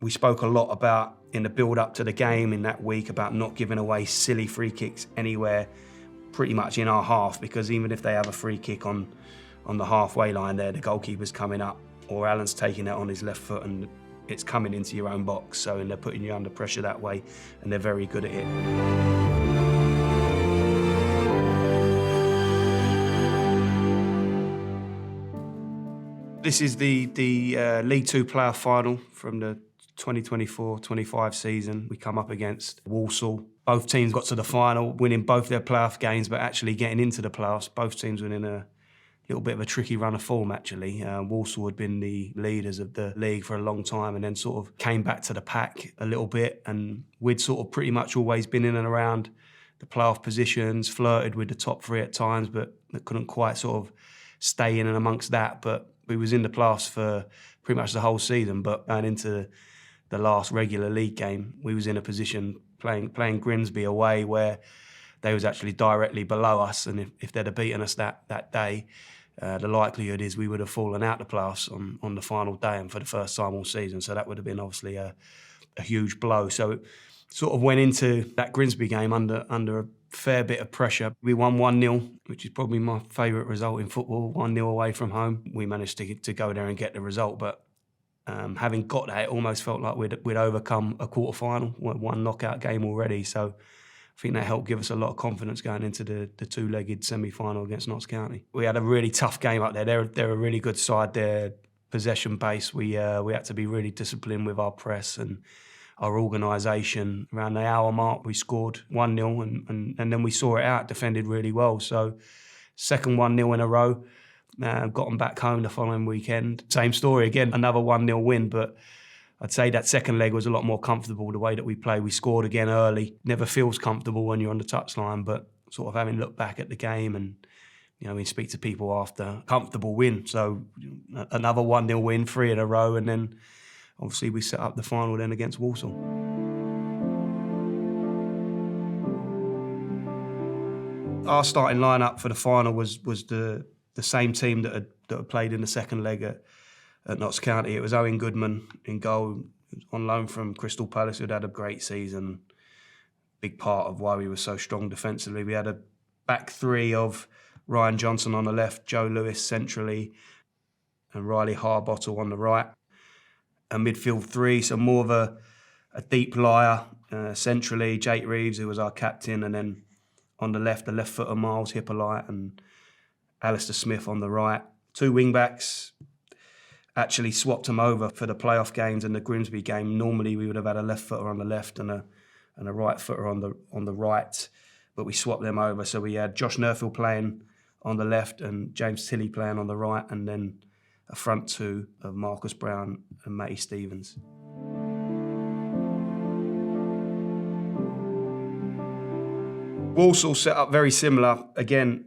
We spoke a lot about, in the build-up to the game in that week, about not giving away silly free kicks anywhere pretty much in our half, because even if they have a free kick on the halfway line there, the goalkeeper's coming up, or Alan's taking it on his left foot and it's coming into your own box, so and they're putting you under pressure that way, and they're very good at it. This is the League Two playoff final from the 2024-25 season. We come up against Walsall. Both teams got to the final, winning both their playoff games, but actually getting into the playoffs. Both teams were in a little bit of a tricky run of form, actually. Walsall had been the leaders of the league for a long time and then sort of came back to the pack a little bit. And we'd sort of pretty much always been in and around the playoff positions, flirted with the top three at times, but couldn't quite sort of stay in and amongst that. But we was in the playoffs for pretty much the whole season, but going into the last regular league game, we was in a position playing Grimsby away where they was actually directly below us, and if they'd have beaten us that day, the likelihood is we would have fallen out the playoffs on the final day and for the first time all season. So that would have been obviously a huge blow. So it sort of went into that Grimsby game under a fair bit of pressure. We won 1-0, which is probably my favourite result in football, 1-0 away from home. We managed to go there and get the result, but having got that, it almost felt like we'd overcome a quarter-final, one knockout game already. So I think that helped give us a lot of confidence going into the two-legged semi-final against Notts County. We had a really tough game up there. They're a really good side. They're possession-based. We had to be really disciplined with our press and our organisation. Around the hour mark, we scored 1-0 and then we saw it out, defended really well. So second 1-0 in a row. Got them back home the following weekend. Same story again, another 1-0 win, but I'd say that second leg was a lot more comfortable the way that we played. We scored again early. Never feels comfortable when you're on the touchline, but sort of having looked back at the game and, you know, we speak to people after, comfortable win. So another 1-0 win, 3 in a row, and then obviously we set up the final then against Walsall. Our starting lineup for the final was the same team that had played in the second leg at Notts County. It was Owen Goodman in goal, on loan from Crystal Palace, who'd had a great season. Big part of why we were so strong defensively. We had a back three of Ryan Johnson on the left, Joe Lewis centrally, and Riley Harbottle on the right. A midfield three, so more of a deep liar centrally. Jake Reeves, who was our captain, and then on the left footer Myles, Hippolyte, and Alistair Smith on the right. Two wing-backs, actually swapped them over for the playoff games and the Grimsby game. Normally we would have had a left footer on the left and a right footer on the right, but we swapped them over. So we had Josh Nerfield playing on the left and James Tilley playing on the right, and then a front two of Marcus Brown and Matty Stevens. Walsall set up very similar, again,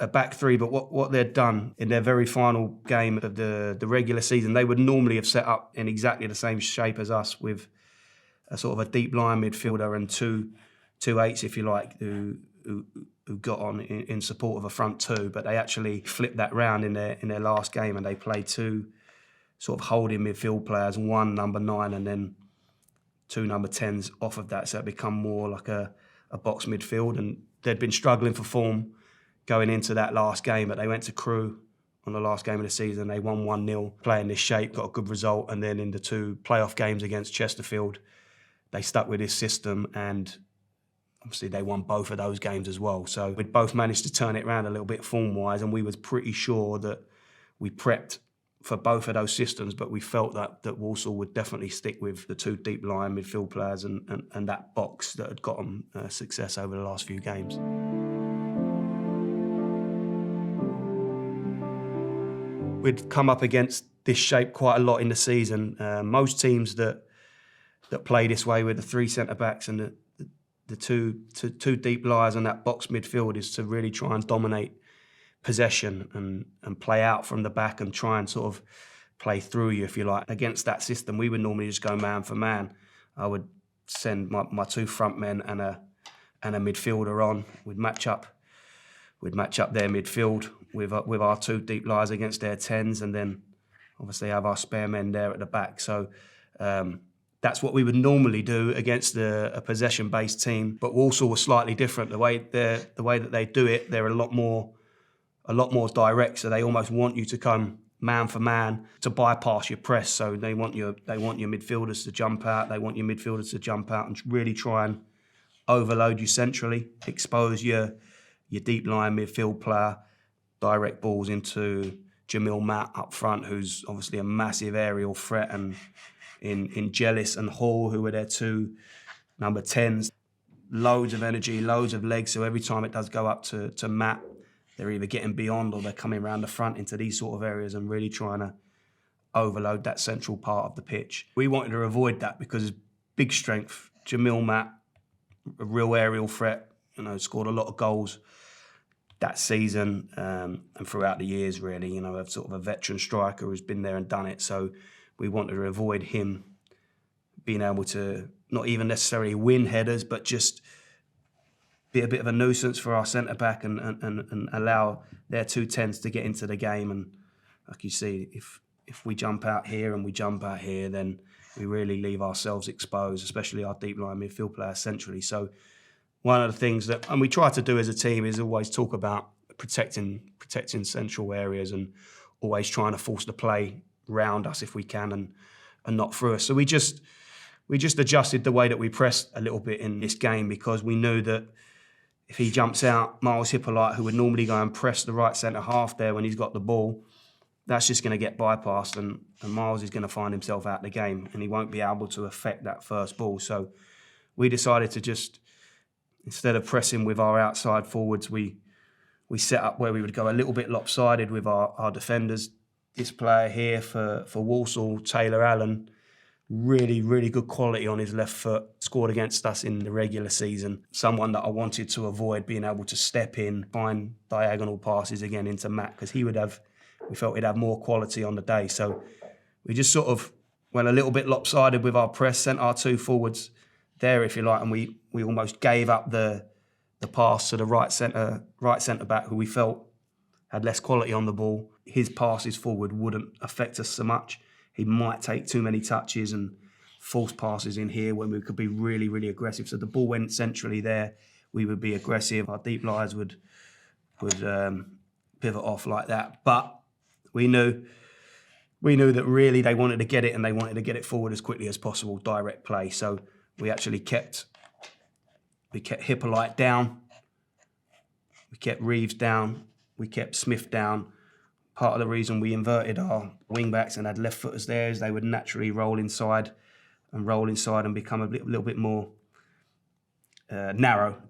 a back three, but what they'd done in their very final game of the regular season, they would normally have set up in exactly the same shape as us, with a sort of a deep line midfielder and two eights, if you like, who got on in support of a front two. But they actually flipped that round in their last game, and they played two sort of holding midfield players, one number 9 and then two number 10s off of that. So it become more like a box midfield, and they'd been struggling for form going into that last game, but they went to Crewe on the last game of the season. They won 1-0, playing this shape, got a good result, and then in the two playoff games against Chesterfield, they stuck with this system, and obviously they won both of those games as well. So we'd both managed to turn it around a little bit form-wise, and we was pretty sure that we prepped for both of those systems, but we felt that Walsall would definitely stick with the two deep line midfield players and that box that had got them success over the last few games. We'd come up against this shape quite a lot in the season. Most teams that play this way with the three centre-backs and the two deep liers and that box midfield is to really try and dominate possession and play out from the back and try and sort of play through you, if you like. Against that system, we would normally just go man for man. I would send my two front men and a midfielder on. We'd match up their midfield with our two deep liers against their 10s, and then obviously have our spare men there at the back. So That's what we would normally do against a possession-based team. But Walsall was slightly different. The way that they do it, they're a lot more direct. So they almost want you to come man for man to bypass your press. So they want your midfielders to jump out. They want your midfielders to jump out and really try and overload you centrally, expose your deep line midfield player, direct balls into Jamil Matt up front, who's obviously a massive aerial threat, and in Jellis and Hall, who were their two number 10s. Loads of energy, loads of legs. So every time it does go up to Matt, they're either getting beyond or they're coming around the front into these sort of areas and really trying to overload that central part of the pitch. We wanted to avoid that because big strength. Jamil Matt, a real aerial threat, scored a lot of goals that season and throughout the years, really. A sort of a veteran striker who's been there and done it. So we wanted to avoid him being able to not even necessarily win headers, but just be a bit of a nuisance for our centre-back and allow their 2 10s to get into the game. And like you see, if we jump out here and we jump out here, then we really leave ourselves exposed, especially our deep line midfield players centrally. So one of the things that, and we try to do as a team, is always talk about protecting central areas and always trying to force the play round us if we can and not through us. So we just adjusted the way that we pressed a little bit in this game, because we knew that if he jumps out, Myles Hippolyte, who would normally go and press the right centre half there when he's got the ball, that's just going to get bypassed, and Myles is going to find himself out the game and he won't be able to affect that first ball. So we decided to just, instead of pressing with our outside forwards, we set up where we would go a little bit lopsided with our defenders. This player here for Walsall, Taylor Allen, really, really good quality on his left foot, scored against us in the regular season. Someone that I wanted to avoid being able to step in, find diagonal passes again into Matt, because we felt he'd have more quality on the day. So we just sort of went a little bit lopsided with our press, sent our two forwards there, if you like, and we almost gave up the pass to the right centre back, who we felt had less quality on the ball. His passes forward wouldn't affect us so much. He might take too many touches and false passes in here when we could be really, really aggressive. So the ball went centrally there. We would be aggressive. Our deep lies would pivot off like that. But we knew that really they wanted to get it, and they wanted to get it forward as quickly as possible, direct play. So we actually kept Hippolyte down. We kept Reeves down. We kept Smith down. Part of the reason we inverted our wing-backs and had left footers there is they would naturally roll inside and become a little bit more narrow,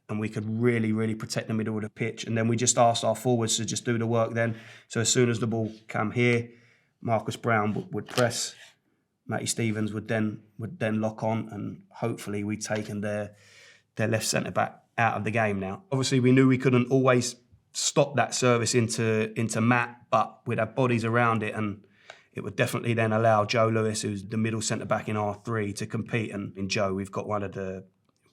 and we could really, really protect the middle of the pitch. And then we just asked our forwards to just do the work then. So as soon as the ball came here, Marcus Brown would press, Matty Stevens would then lock on, and hopefully we'd taken their left centre-back out of the game now. Obviously, we knew we couldn't always stop that service into Matt, but we'd have bodies around it, and it would definitely then allow Joe Lewis, who's the middle centre-back in R3, to compete. And in Joe, we've got one of the,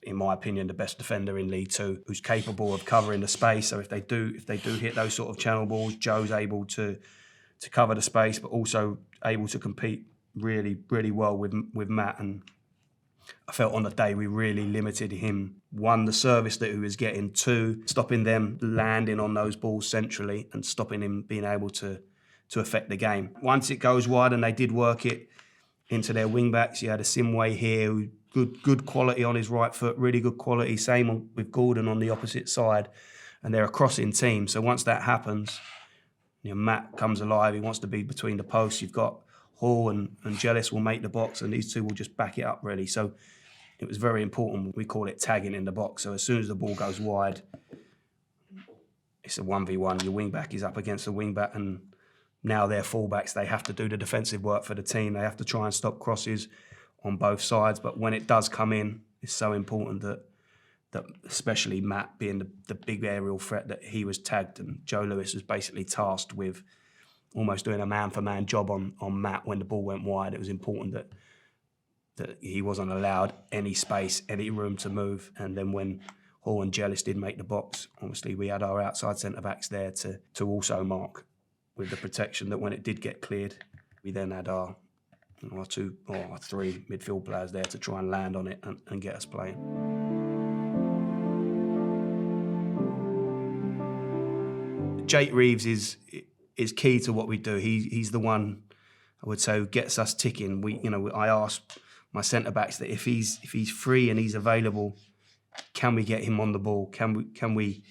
in my opinion, the best defender in League Two, who's capable of covering the space. So if they do hit those sort of channel balls, Joe's able to cover the space, but also able to compete really, really well with Matt. And I felt on the day we really limited him. One, the service that he was getting. Two, stopping them landing on those balls centrally and stopping him being able to affect the game. Once it goes wide, and they did work it into their wing-backs, you had a Simway here, who good quality on his right foot, really good quality. Same with Gordon on the opposite side, and they're a crossing team. So once that happens, Matt comes alive. He wants to be between the posts. You've got Hall and Jellis will make the box, and these two will just back it up, really. So it was very important. We call it tagging in the box. So as soon as the ball goes wide, it's a 1v1. Your wing-back is up against the wing-back, and now they're full-backs. They have to do the defensive work for the team. They have to try and stop crosses on both sides. But when it does come in, it's so important that especially Matt, being the big aerial threat, that he was tagged, and Joe Lewis was basically tasked with almost doing a man-for-man job on Matt when the ball went wide. It was important that he wasn't allowed any space, any room to move. And then when Hall and Jellis did make the box, obviously we had our outside centre-backs there to also mark with the protection, that when it did get cleared, we then had our our two or our three midfield players there to try and land on it and get us playing. Jake Reeves is key to what we do. He's the one, I would say, who gets us ticking. I asked my centre backs that if he's free and he's available, can we get him on the ball? Can we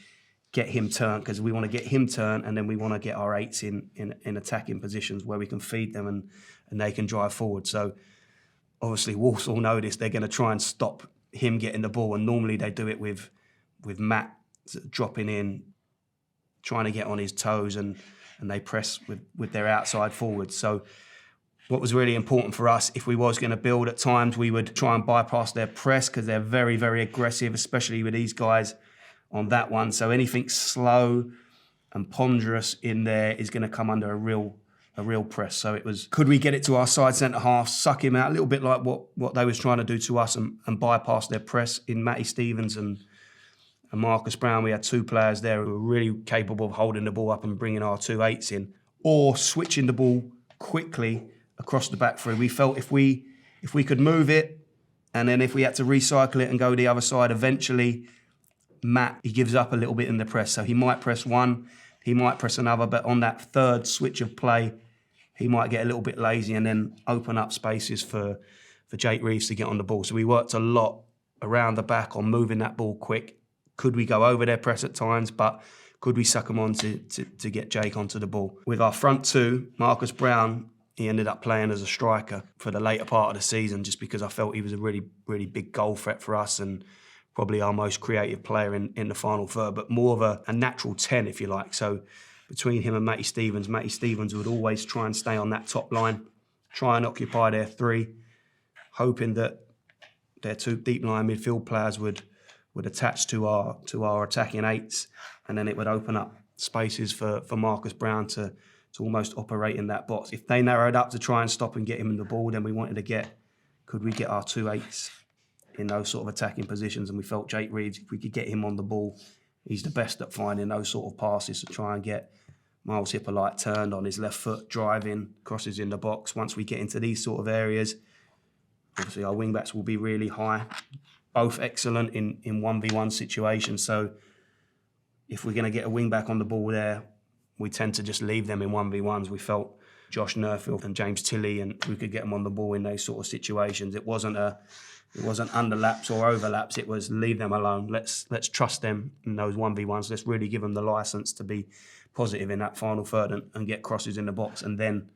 get him turned? Because we want to get him turned, and then we want to get our eights in attacking positions where we can feed them and they can drive forward. So obviously Walsall know this. They're going to try and stop him getting the ball, and normally they do it with Matt dropping in, trying to get on his toes, and they press with their outside forwards. So what was really important for us, if we was going to build at times, we would try and bypass their press because they're very, very aggressive, especially with these guys on that one. So anything slow and ponderous in there is going to come under a real press. So it was, could we get it to our side centre-half, suck him out, a little bit like what they was trying to do to us and bypass their press in Matty Stevens and Marcus Brown. We had two players there who were really capable of holding the ball up and bringing our 2 8s in, or switching the ball quickly across the back three. We felt if we could move it, and then if we had to recycle it and go the other side, eventually Matt, he gives up a little bit in the press. So he might press one, he might press another, but on that third switch of play, he might get a little bit lazy and then open up spaces for Jake Reeves to get on the ball. So we worked a lot around the back on moving that ball quick. Could we go over their press at times, but could we suck them on to get Jake onto the ball? With our front two, Marcus Brown, he ended up playing as a striker for the later part of the season just because I felt he was a really, really big goal threat for us and probably our most creative player in the final third, but more of a natural 10, if you like. So between him and Matty Stevens would always try and stay on that top line, try and occupy their three, hoping that their two deep line midfield players would attach to our attacking eights, and then it would open up spaces for Marcus Brown to almost operate in that box. If they narrowed up to try and stop and get him in the ball, then we wanted to could we get our 2 8s in those sort of attacking positions? And we felt Jake Reeves, if we could get him on the ball, he's the best at finding those sort of passes to try and get Myles Hippolyte turned on his left foot, driving, crosses in the box. Once we get into these sort of areas, obviously our wing-backs will be really high, both excellent in 1v1 situations. So if we're going to get a wing-back on the ball there, we tend to just leave them in 1v1s. We felt Josh Nerfield and James Tilley, and we could get them on the ball in those sort of situations. It wasn't underlaps or overlaps. It was leave them alone. Let's trust them in those 1v1s. Let's really give them the license to be positive in that final third and get crosses in the box. And then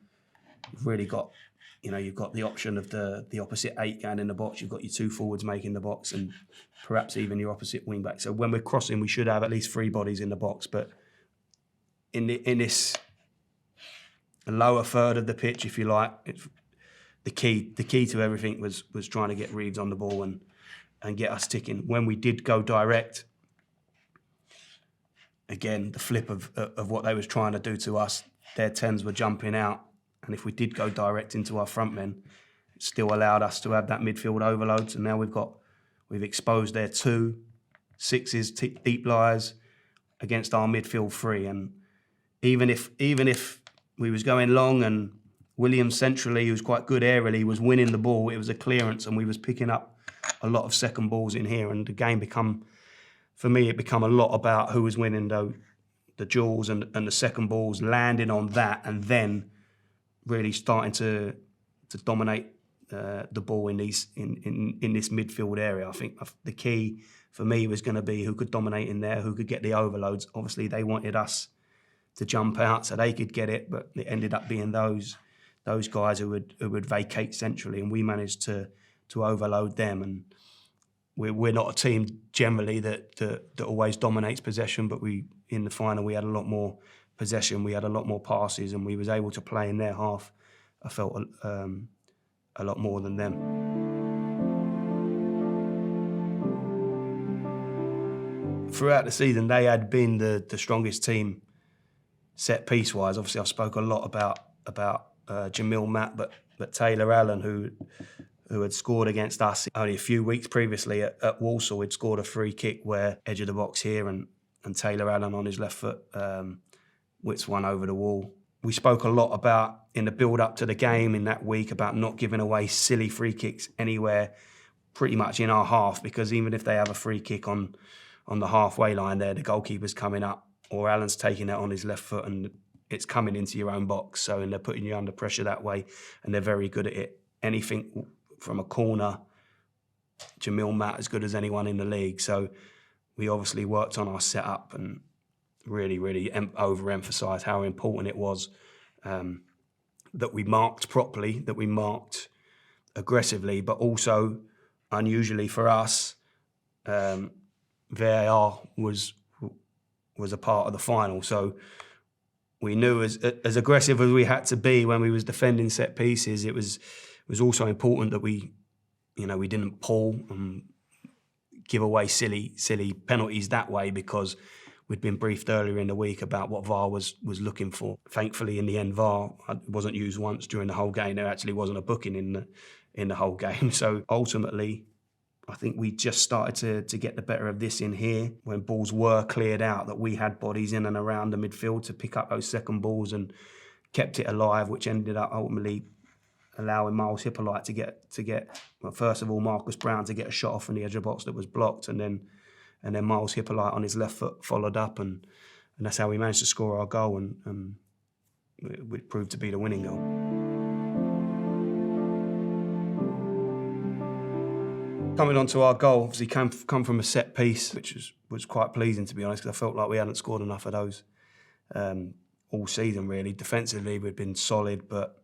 you've really got, you've got the option of the opposite 8 going in the box. You've got your 2 forwards making the box, and perhaps even your opposite wing back. So when we're crossing, we should have at least 3 bodies in the box. But in this lower third of the pitch, if you like, the key to everything was trying to get Reeves on the ball and get us ticking. When we did go direct, again, the flip of what they was trying to do to us, their 10s were jumping out. And if we did go direct into our front men, it still allowed us to have that midfield overload. So now we've exposed their 2 6s, deep lies against our midfield 3. And even if we was going long and Williams centrally, who was quite good aerially, was winning the ball, it was a clearance and we was picking up a lot of second balls in here. And the game for me, it become a lot about who was winning the duels and the second balls, landing on that, and then really starting to dominate the ball in this midfield area. I think the key for me was going to be who could dominate in there, who could get the overloads. Obviously, they wanted us to jump out so they could get it, but it ended up being those guys who would vacate centrally, and we managed to overload them. And we're not a team generally that always dominates possession, but in the final we had a lot more possession, we had a lot more passes, and we was able to play in their half, I felt, a lot more than them. Throughout the season, they had been the strongest team set piece wise. Obviously, I spoke a lot about Jamil Matt, but Taylor Allen, who had scored against us only a few weeks previously at Walsall, had scored a free kick where edge of the box here, and Taylor Allen on his left foot whips one over the wall we spoke a lot about, in the build-up to the game in that week, about not giving away silly free kicks anywhere pretty much in our half, because even if they have a free kick on the halfway line there, the goalkeeper's coming up, or Alan's taking it on his left foot and it's coming into your own box. So, and they're putting you under pressure that way, and they're very good at it. Anything from a corner, Jamil Matt as good as anyone in the league. So we obviously worked on our setup and really overemphasised how important it was that we marked properly, that we marked aggressively, but also, unusually for us, VAR was a part of the final. So we knew as aggressive as we had to be when we was defending set pieces, it was also important that we didn't pull and give away silly penalties that way, because we'd been briefed earlier in the week about what VAR was looking for. Thankfully, in the end, VAR wasn't used once during the whole game. There actually wasn't a booking in the whole game. So ultimately, I think we just started to get the better of this in here when balls were cleared out, that we had bodies in and around the midfield to pick up those second balls and kept it alive, which ended up ultimately allowing Myles Hippolyte to get well, first of all, Marcus Brown to get a shot off from the edge of the box that was blocked, and then Myles Hippolyte on his left foot followed up, and that's how we managed to score our goal, and it proved to be the winning goal. Coming on to our goal, obviously come from a set piece, which was quite pleasing, to be honest, because I felt like we hadn't scored enough of those all season, really. Defensively, we'd been solid, but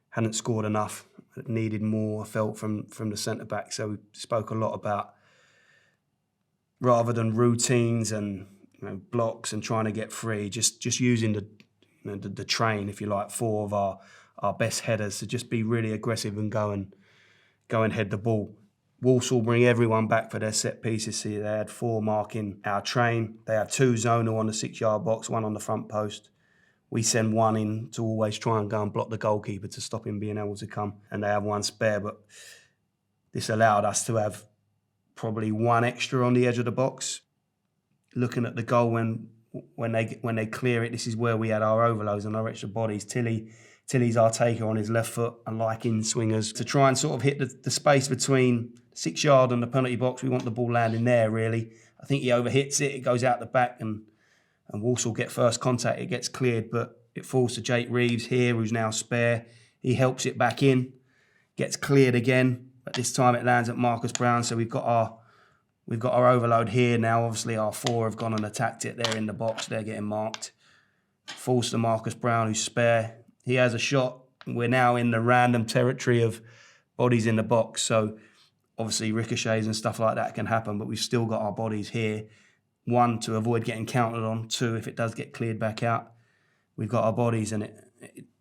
hadn't scored enough. It needed more, I felt, from the centre-back. So we spoke a lot about, rather than routines and blocks and trying to get free, just using the train, if you like, four of our best headers to just be really aggressive and go and head the ball. Walsall bring everyone back for their set pieces. See, they had 4 marking our train. They have 2 zonal on the 6-yard box, 1 on the front post. We send 1 in to always try and go and block the goalkeeper to stop him being able to come. And they have 1 spare, but this allowed us to have probably 1 extra on the edge of the box. Looking at the goal when they clear it, this is where we had our overloads and our extra bodies. Tilly's our taker on his left foot, and like in swingers, to try and sort of hit the space between 6-yard and the penalty box. We want the ball landing there, really. I think he overhits it, it goes out the back, and Walsall get first contact. It gets cleared, but it falls to Jake Reeves here, who's now spare. He helps it back in, gets cleared again, but this time it lands at Marcus Brown. So we've got our overload here now. Obviously, our 4 have gone and attacked it. They're in the box. They're getting marked. Falls to Marcus Brown, who's spare. He has a shot. We're now in the random territory of bodies in the box. So obviously ricochets and stuff like that can happen, but we've still got our bodies here. 1, to avoid getting counted on. 2, if it does get cleared back out, we've got our bodies. And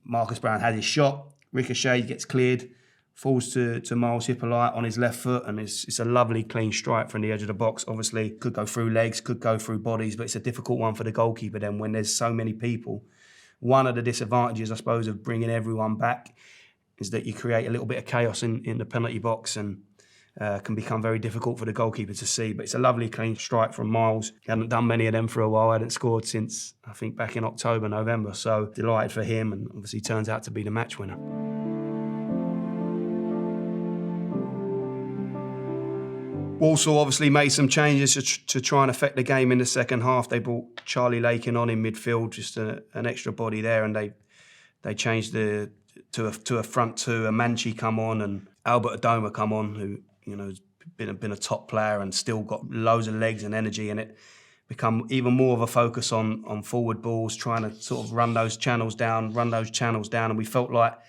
Marcus Brown has his shot. Ricochet gets cleared. Falls to Myles Hippolyte on his left foot, and it's a lovely clean strike from the edge of the box. Obviously, could go through legs, could go through bodies, but it's a difficult one for the goalkeeper then when there's so many people. One of the disadvantages, I suppose, of bringing everyone back is that you create a little bit of chaos in the penalty box, and can become very difficult for the goalkeeper to see. But it's a lovely clean strike from Myles. He hadn't done many of them for a while. Hadn't scored since, I think, back in October, November. So delighted for him, and obviously turns out to be the match winner. Walsall obviously made some changes to try and affect the game in the second half. They brought Charlie Lakin on in midfield, just an extra body there, and they changed to a front 2. A Manchi come on and Albert Adoma come on, who has been a top player and still got loads of legs and energy in it. Become even more of a focus on forward balls, trying to sort of run those channels down, and we felt like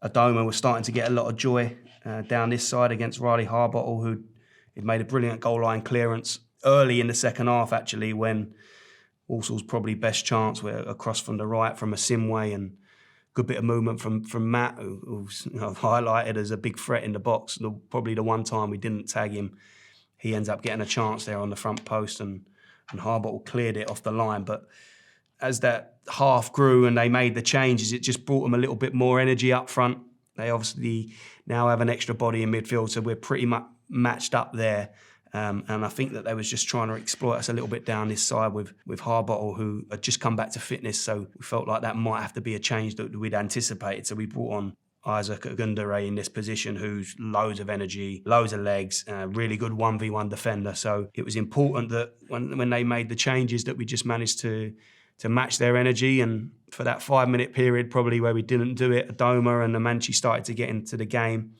Adoma was starting to get a lot of joy down this side against Riley Harbottle, who he'd made a brilliant goal line clearance early in the second half, actually, when Walsall's probably best chance were across from the right from a Simway, and good bit of movement from Matt, who's highlighted as a big threat in the box. Probably the one time we didn't tag him, he ends up getting a chance there on the front post, and Harbottle cleared it off the line. But as that half grew and they made the changes, it just brought them a little bit more energy up front. They obviously now have an extra body in midfield, so we're pretty much matched up there. And I think that they was just trying to exploit us a little bit down this side with Harbottle, who had just come back to fitness. So we felt like that might have to be a change that we'd anticipated. So we brought on Isaac Ogundere in this position, who's loads of energy, loads of legs, really good 1v1 defender. So it was important that when they made the changes that we just managed to match their energy. And for that 5-minute period, probably where we didn't do it, Adoma and Amanchi started to get into the game,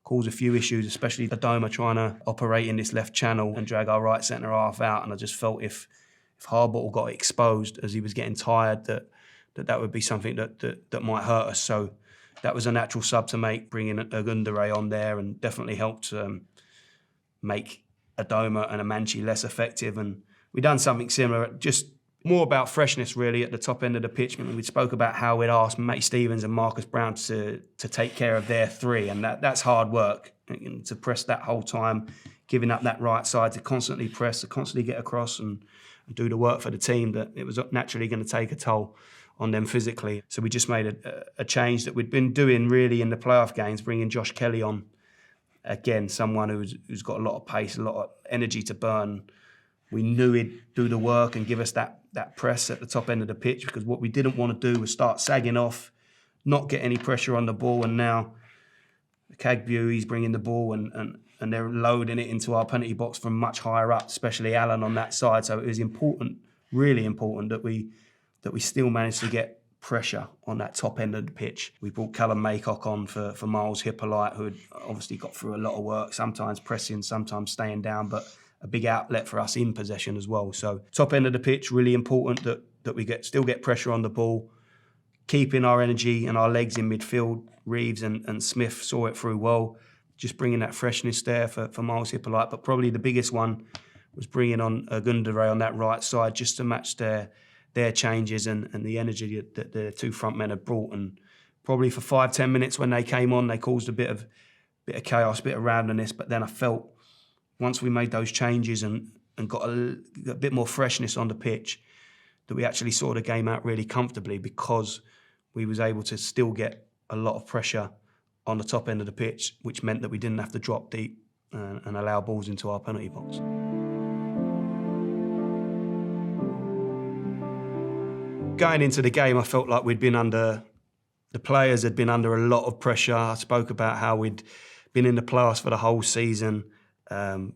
caused a few issues, especially Adoma trying to operate in this left channel and drag our right centre half out. And I just felt if Harbottle got exposed as he was getting tired, that would be something that might hurt us. So that was a natural sub to make, bringing Ogundere on there, and definitely helped make Adoma and Amanchi less effective. And we done something similar, just more about freshness really at the top end of the pitch. I mean, we spoke about how we'd asked Matty Stevens and Marcus Brown to take care of their three, and that's hard work, to press that whole time, giving up that right side, to constantly press, to constantly get across and do the work for the team, that it was naturally going to take a toll on them physically. So we just made a change that we'd been doing really in the playoff games, bringing Josh Kelly on. Again, someone who's got a lot of pace, a lot of energy to burn. We knew he'd do the work and give us that press at the top end of the pitch, because what we didn't want to do was start sagging off, not get any pressure on the ball. And now Kagbu, he's bringing the ball and they're loading it into our penalty box from much higher up, especially Alan on that side. So it was important, really important, that we still managed to get pressure on that top end of the pitch. We brought Callum Maycock on for Myles Hippolyte, who had obviously got through a lot of work, sometimes pressing, sometimes staying down, but a big outlet for us in possession as well. So top end of the pitch, really important that we still get pressure on the ball, keeping our energy and our legs in midfield. Reeves and Smith saw it through well, just bringing that freshness there for Myles Hippolyte. But probably the biggest one was bringing on Ogundere on that right side, just to match their changes and the energy that the two front men had brought. And probably for 5-10 minutes when they came on, they caused a bit of chaos, a bit of randomness. But then I felt once we made those changes and got a bit more freshness on the pitch, that we actually saw the game out really comfortably, because we was able to still get a lot of pressure on the top end of the pitch, which meant that we didn't have to drop deep and allow balls into our penalty box. Going into the game, I felt like the players had been under a lot of pressure. I spoke about how we'd been in the playoffs for the whole season,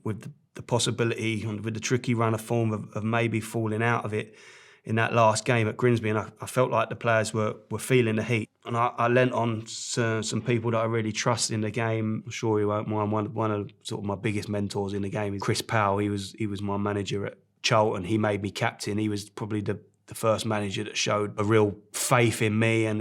with the possibility and with the tricky run of form of maybe falling out of it in that last game at Grimsby. And I felt like the players were feeling the heat. And I lent on some people that I really trust in the game. I'm sure you won't mind. One of sort of my biggest mentors in the game is Chris Powell. He was my manager at Charlton. He made me captain. He was probably the first manager that showed a real faith in me, and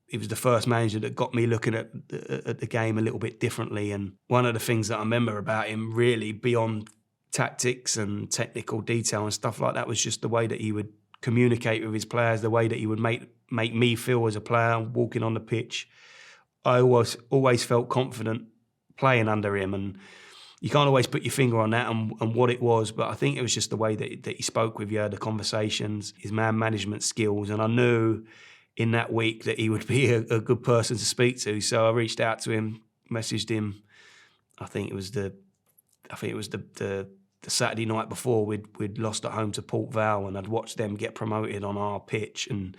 he was the first manager that got me looking at the game a little bit differently. And one of the things that I remember about him, really beyond tactics and technical detail and stuff like that, was just the way that he would communicate with his players, the way that he would make me feel as a player walking on the pitch. I always felt confident playing under him, and you can't always put your finger on that and what it was, but I think it was just the way that he spoke with you, the conversations, his man management skills. And I knew in that week that he would be a good person to speak to. So I reached out to him, messaged him. I think it was the Saturday night before we'd lost at home to Port Vale, and I'd watched them get promoted on our pitch, and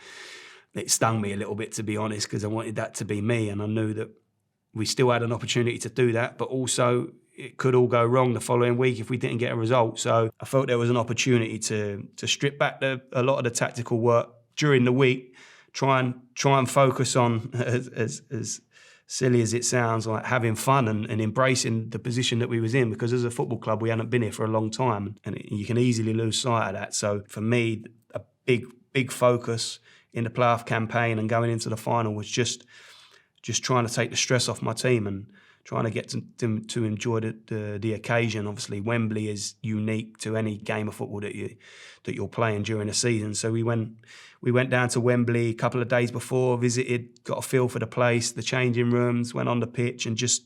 it stung me a little bit, to be honest, because I wanted that to be me, and I knew that we still had an opportunity to do that, but also it could all go wrong the following week if we didn't get a result. So I felt there was an opportunity to strip back a lot of the tactical work during the week, try and focus on, as silly as it sounds, like having fun and embracing the position that we was in, because as a football club we hadn't been here for a long time, and you can easily lose sight of that. So for me, a big focus in the playoff campaign and going into the final was just trying to take the stress off my team and trying to get to enjoy the occasion. Obviously, Wembley is unique to any game of football that you're playing during the season. So we went down to Wembley a couple of days before, visited, got a feel for the place, the changing rooms, went on the pitch, and just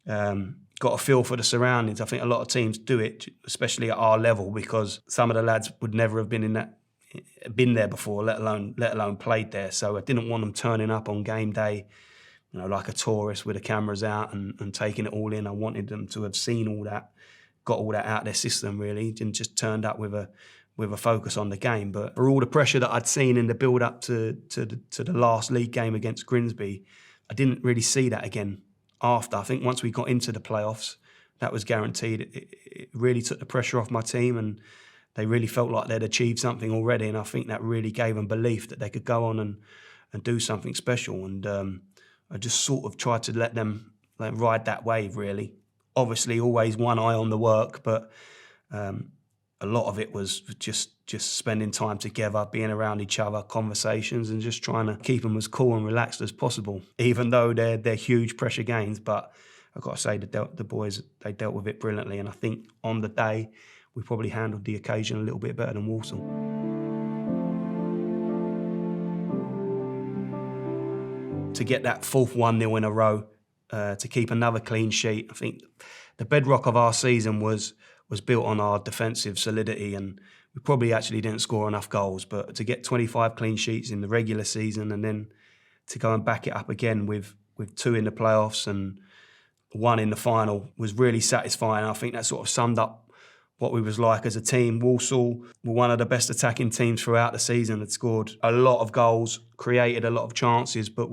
got a feel for the surroundings. I think a lot of teams do it, especially at our level, because some of the lads would never have been there before, let alone played there. So I didn't want them turning up on game day, like a tourist with the cameras out and taking it all in. I wanted them to have seen all that got all that out of their system really, and just turned up with a focus on the game. But for all the pressure that I'd seen in the build-up to the last league game against Grimsby, I didn't really see that again after. I think once we got into the playoffs, that was guaranteed. It really took the pressure off my team, and they really felt like they'd achieved something already, and I think that really gave them belief that they could go on and do something special. And I just sort of tried to let them ride that wave, really. Obviously, always one eye on the work, but a lot of it was just spending time together, being around each other, conversations, and just trying to keep them as cool and relaxed as possible, even though they're huge pressure games. But I've got to say, the boys, they dealt with it brilliantly, and I think on the day, we probably handled the occasion a little bit better than Walsall. To get that fourth 1-0 in a row, to keep another clean sheet, I think the bedrock of our season was built on our defensive solidity, and we probably actually didn't score enough goals. But to get 25 clean sheets in the regular season, and then to go and back it up again with 2 in the playoffs and 1 in the final, was really satisfying. I think that sort of summed up what we was like as a team. Walsall were one of the best attacking teams throughout the season. Had scored a lot of goals, created a lot of chances, but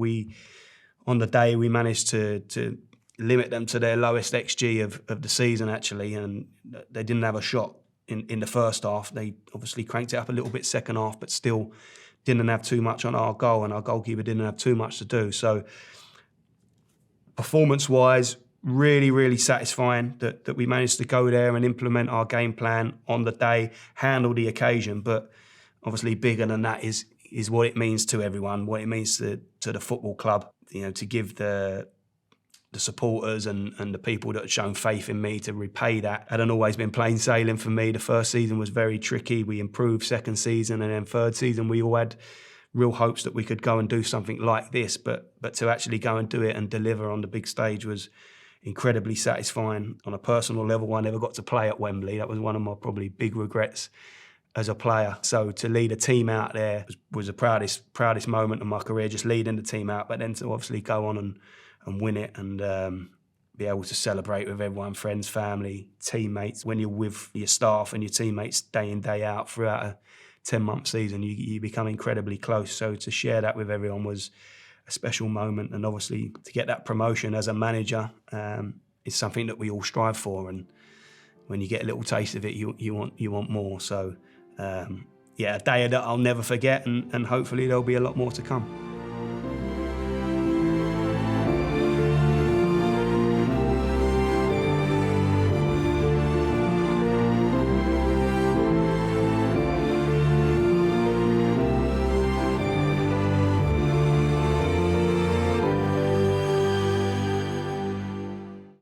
on the day we managed to limit them to their lowest XG of the season, actually, and they didn't have a shot in the first half. They obviously cranked it up a little bit second half, but still didn't have too much on our goal, and our goalkeeper didn't have too much to do. So performance-wise, really, really satisfying that we managed to go there and implement our game plan on the day, handle the occasion. But obviously bigger than that is what it means to everyone, what it means to the football club, to give the supporters and the people that had shown faith in me, to repay that. Hadn't always been plain sailing for me. The first season was very tricky. We improved second season, and then third season we all had real hopes that we could go and do something like this. But to actually go and do it and deliver on the big stage was incredibly satisfying. On a personal level, I never got to play at Wembley. That was one of my probably big regrets as a player. So to lead a team out there was the proudest moment of my career, just leading the team out. But then to obviously go on and win it, and be able to celebrate with everyone, friends, family, teammates. When you're with your staff and your teammates day in, day out throughout a 10-month season, you become incredibly close. So to share that with everyone was a special moment, and obviously to get that promotion as a manager is something that we all strive for, and when you get a little taste of it, you want more. So a day that I'll never forget, and hopefully there'll be a lot more to come.